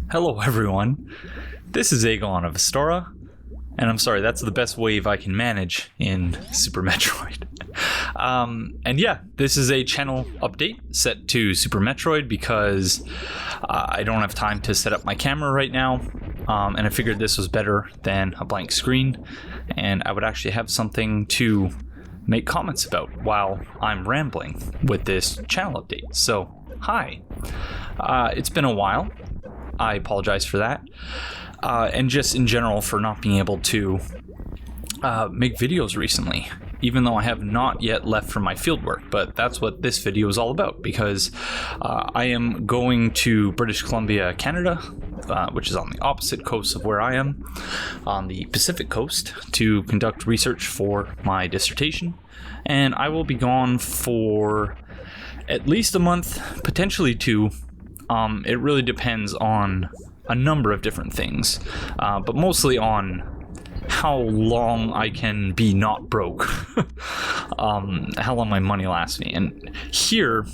Hello everyone, this is Aegon of Astora, and I'm sorry, that's the best wave I can manage in Super Metroid. And yeah, this is a channel update set to Super Metroid because I don't have time to set up my camera right now, and I figured this was better than a blank screen, and I would actually have something to make comments about while I'm rambling with this channel update. So, hi. It's been a while. I apologize for that, and just in general for not being able to make videos recently, even though I have not yet left from my fieldwork. But that's what this video is all about, because I am going to British Columbia, Canada, which is on the opposite coast of where I am, on the Pacific coast, to conduct research for my dissertation, and I will be gone for at least a month, potentially two. It really depends on a number of different things, but mostly on how long I can be not broke, how long my money lasts me. And here,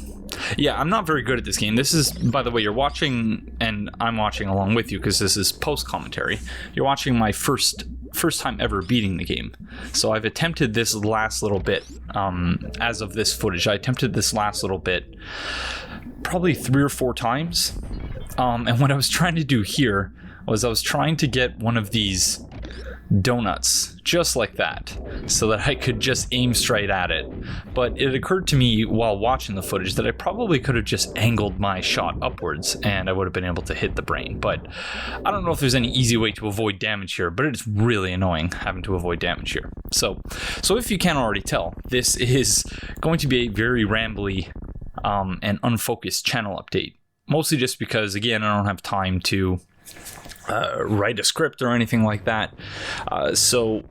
yeah, I'm not very good at this game. This is, by the way, you're watching, and I'm watching along with you because this is post-commentary. You're watching my first time ever beating the game. So I've attempted this last little bit, as of this footage, I attempted this last little bit probably 3 or 4 times. And what I was trying to do here was I was trying to get one of these donuts just like that so that I could just aim straight at it. But it occurred to me while watching the footage that I probably could have just angled my shot upwards and I would have been able to hit the brain. But I don't know if there's any easy way to avoid damage here, but it's really annoying having to avoid damage here. So if you can't already tell, this is going to be a very rambly and unfocused channel update. Mostly just because, again, I don't have time to write a script or anything like that. So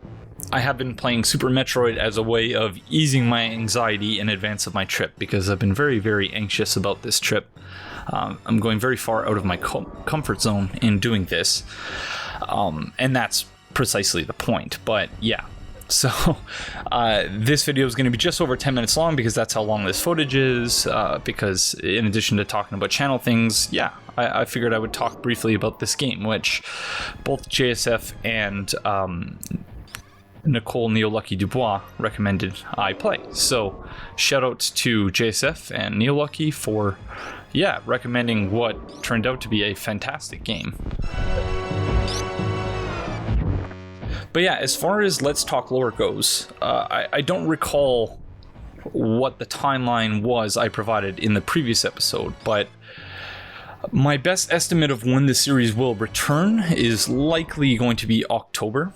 I have been playing Super Metroid as a way of easing my anxiety in advance of my trip, because I've been very, very anxious about this trip. I'm going very far out of my comfort zone in doing this, and that's precisely the point. But yeah. So this video is going to be just over 10 minutes long because that's how long this footage is, because in addition to talking about channel things, yeah, I figured I would talk briefly about this game, which both JSF and Nicole Neolucky Dubois recommended I play. So shout out to JSF and Neolucky for, yeah, recommending what turned out to be a fantastic game. But yeah, as far as Let's Talk Lore goes, I don't recall what the timeline was I provided in the previous episode, but my best estimate of when the series will return is likely going to be October,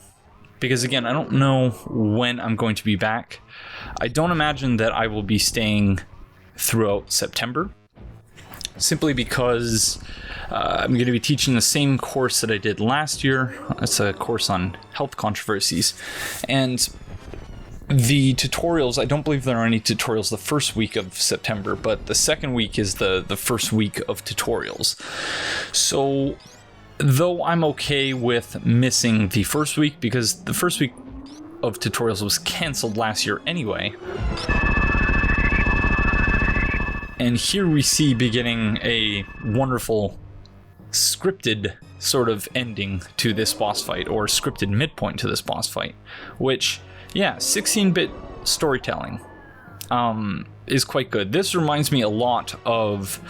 because again, I don't know when I'm going to be back. I don't imagine that I will be staying throughout September, simply because I'm going to be teaching the same course that I did last year. It's a course on health controversies. And the tutorials, I don't believe there are any tutorials the first week of September, but the second week is the first week of tutorials. So, though I'm okay with missing the first week, because the first week of tutorials was canceled last year anyway, and here we see beginning a wonderful scripted sort of ending to this boss fight, or scripted midpoint to this boss fight, which, yeah, 16-bit storytelling is quite good. This reminds me a lot of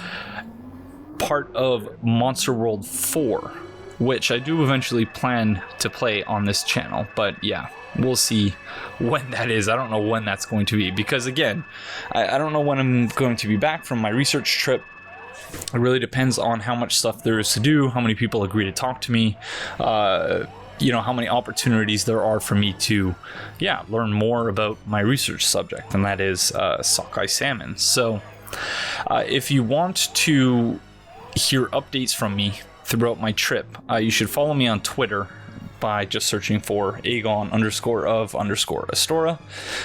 part of Monster World 4, which I do eventually plan to play on this channel, but yeah, we'll see when that is. I don't know when that's going to be, because again, I don't know when I'm going to be back from my research trip. It really depends on how much stuff there is to do, how many people agree to talk to me, you know, how many opportunities there are for me to, yeah, learn more about my research subject, and that is sockeye salmon. So if you want to hear updates from me throughout my trip, you should follow me on Twitter by just searching for Aegon_of_Astora,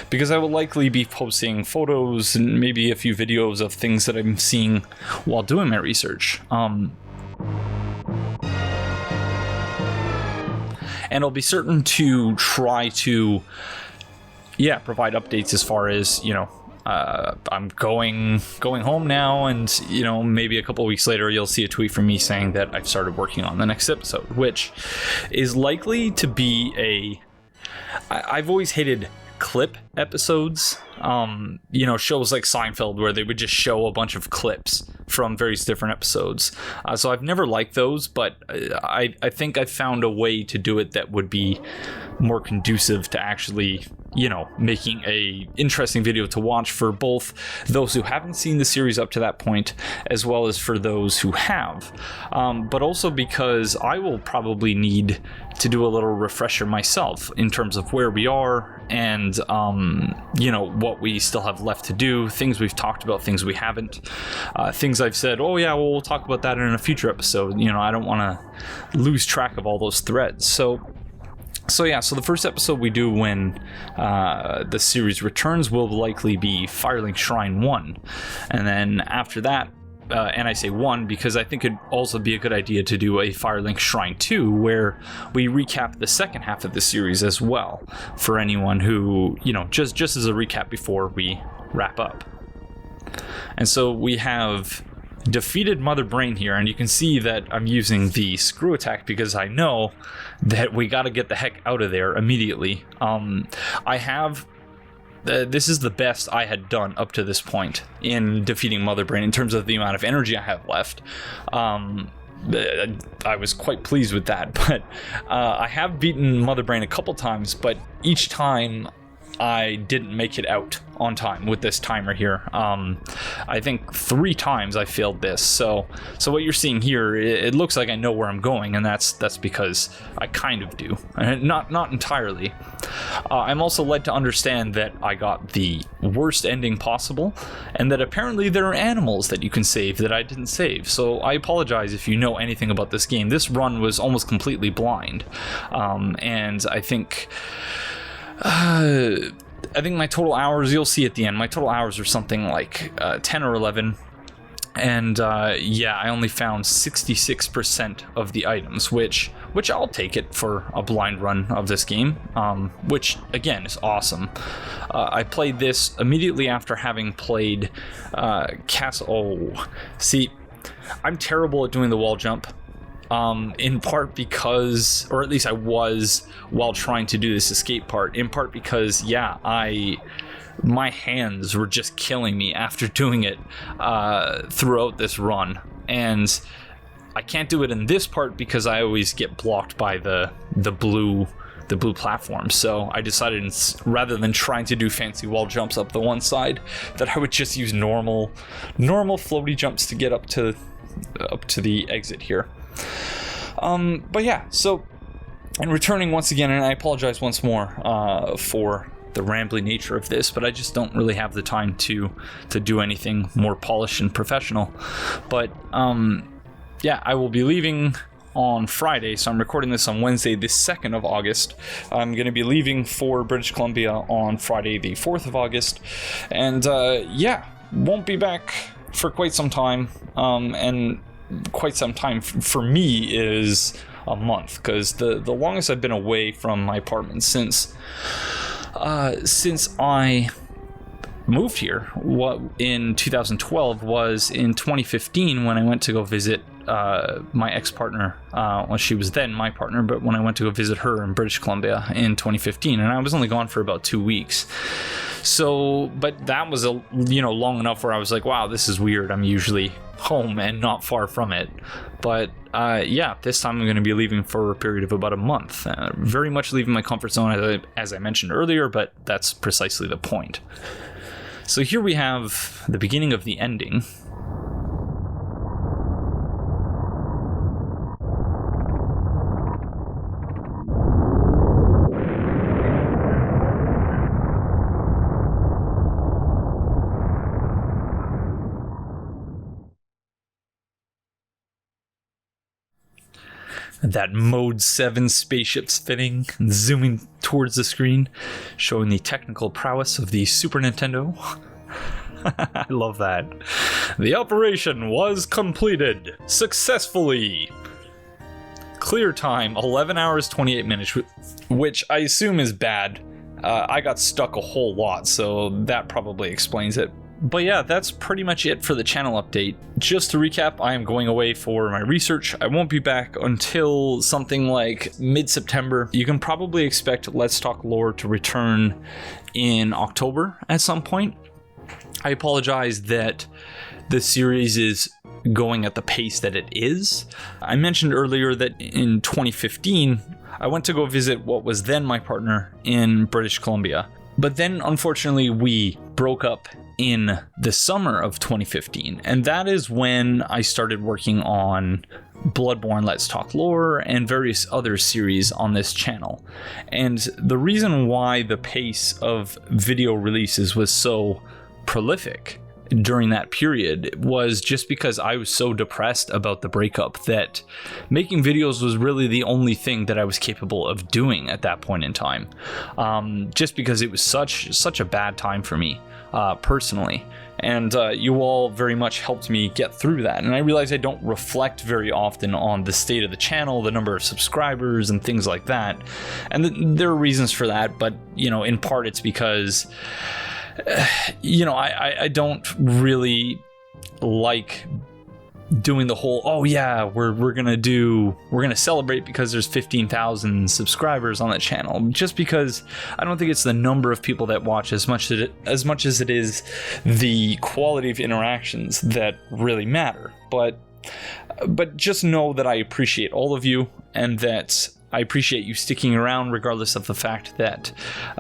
because I will likely be posting photos and maybe a few videos of things that I'm seeing while doing my research. And I'll be certain to try to, yeah, provide updates as far as, you know, I'm going home now, and maybe a couple of weeks later you'll see a tweet from me saying that I've started working on the next episode, which is likely to be I've always hated clip episodes, shows like Seinfeld where they would just show a bunch of clips from various different episodes. So I've never liked those, but I think I found a way to do it that would be more conducive to actually, making a interesting video to watch for both those who haven't seen the series up to that point, as well as for those who have. But also because I will probably need to do a little refresher myself in terms of where we are and, what we still have left to do, things we've talked about, things we haven't, things I've said, oh yeah, well, we'll talk about that in a future episode. I don't want to lose track of all those threads. So the first episode we do when the series returns will likely be Firelink Shrine 1. And then after that, and I say 1 because I think it'd also be a good idea to do a Firelink Shrine 2 where we recap the second half of the series as well, for anyone who, just as a recap before we wrap up. And so we have defeated Mother Brain here, and you can see that I'm using the screw attack because I know that we got to get the heck out of there immediately. I have this is the best I had done up to this point in defeating Mother Brain in terms of the amount of energy I have left. I was quite pleased with that, but I have beaten Mother Brain a couple times, but each time I didn't make it out on time with this timer here. I think 3 times I failed this. So what you're seeing here, it looks like I know where I'm going, and that's because I kind of do, not entirely. I'm also led to understand that I got the worst ending possible, and that apparently there are animals that you can save that I didn't save. So I apologize if you know anything about this game. This run was almost completely blind, and I think my total hours, you'll see at the end, my total hours are something like 10 or 11. And I only found 66% of the items, which I'll take it for a blind run of this game, which again is awesome. I played this immediately after having played Castle. Oh, see, I'm terrible at doing the wall jump. In part because, or at least I was while trying to do this escape part, in part because, my hands were just killing me after doing it throughout this run. And I can't do it in this part because I always get blocked by the blue platform. So I decided, rather than trying to do fancy wall jumps up the one side, that I would just use normal floaty jumps to get up to the exit here. So, and returning once again, and I apologize once more for the rambling nature of this, but I just don't really have the time to do anything more polished and professional. But I will be leaving on Friday, so I'm recording this on Wednesday, the 2nd of August. I'm going to be leaving for British Columbia on Friday, the 4th of August, and won't be back for quite some time, and quite some time for me is a month, because the longest I've been away from my apartment since I moved here in 2012 was in 2015 when I went to go visit my ex-partner. Well, she was then my partner, but when I went to go visit her in British Columbia in 2015, and I was only gone for about 2 weeks. So, but that was long enough where I was like, wow, this is weird. I'm usually home and not far from it. But this time I'm going to be leaving for a period of about a month. Very much leaving my comfort zone, as I mentioned earlier, but that's precisely the point. So here we have the beginning of the ending. That Mode 7 spaceship spinning and zooming towards the screen, showing the technical prowess of the Super Nintendo. I love that. The operation was completed successfully. Clear time, 11 hours, 28 minutes, which I assume is bad. I got stuck a whole lot, so that probably explains it. But yeah, that's pretty much it for the channel update. Just to recap, I am going away for my research. I won't be back until something like mid-September. You can probably expect Let's Talk Lore to return in October at some point. I apologize that the series is going at the pace that it is. I mentioned earlier that in 2015, I went to go visit what was then my partner in British Columbia. But then, unfortunately, we broke up in the summer of 2015, and that is when I started working on Bloodborne Let's Talk Lore and various other series on this channel. And the reason why the pace of video releases was so prolific during that period was just because I was so depressed about the breakup that making videos was really the only thing that I was capable of doing at that point in time. Just because it was such a bad time for me personally. And you all very much helped me get through that. And I realize I don't reflect very often on the state of the channel, the number of subscribers and things like that. And there are reasons for that, but in part it's because I don't really like doing the whole, oh yeah, we're gonna celebrate because there's 15,000 subscribers on that channel, just because I don't think it's the number of people that watch as much as it is the quality of interactions that really matter. But just know that I appreciate all of you, and that I appreciate you sticking around regardless of the fact that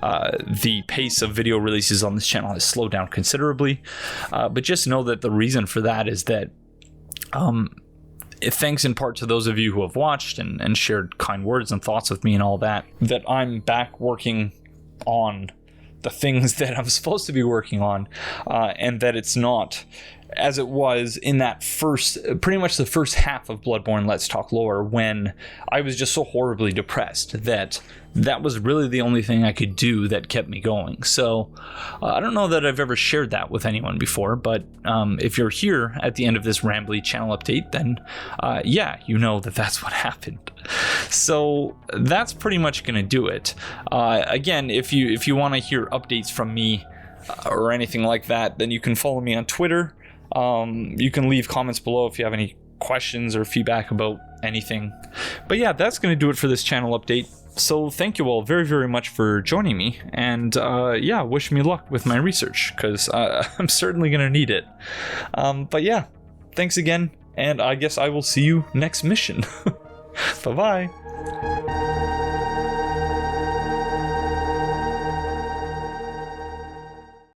the pace of video releases on this channel has slowed down considerably. But just know that the reason for that is that thanks in part to those of you who have watched and shared kind words and thoughts with me and all that I'm back working on the things that I'm supposed to be working on, and that it's not as it was in that pretty much the first half of Bloodborne Let's Talk Lore, when I was just so horribly depressed that was really the only thing I could do that kept me going. So I don't know that I've ever shared that with anyone before, but if you're here at the end of this rambly channel update, then yeah, you know that's what happened. So that's pretty much gonna do it. Again, if you want to hear updates from me or anything like that, then you can follow me on Twitter. You can leave comments below if you have any questions or feedback about anything. But yeah, that's going to do it for this channel update. So thank you all very, very much for joining me. And yeah, wish me luck with my research, because I'm certainly going to need it. But yeah, thanks again. And I guess I will see you next mission. Bye-bye.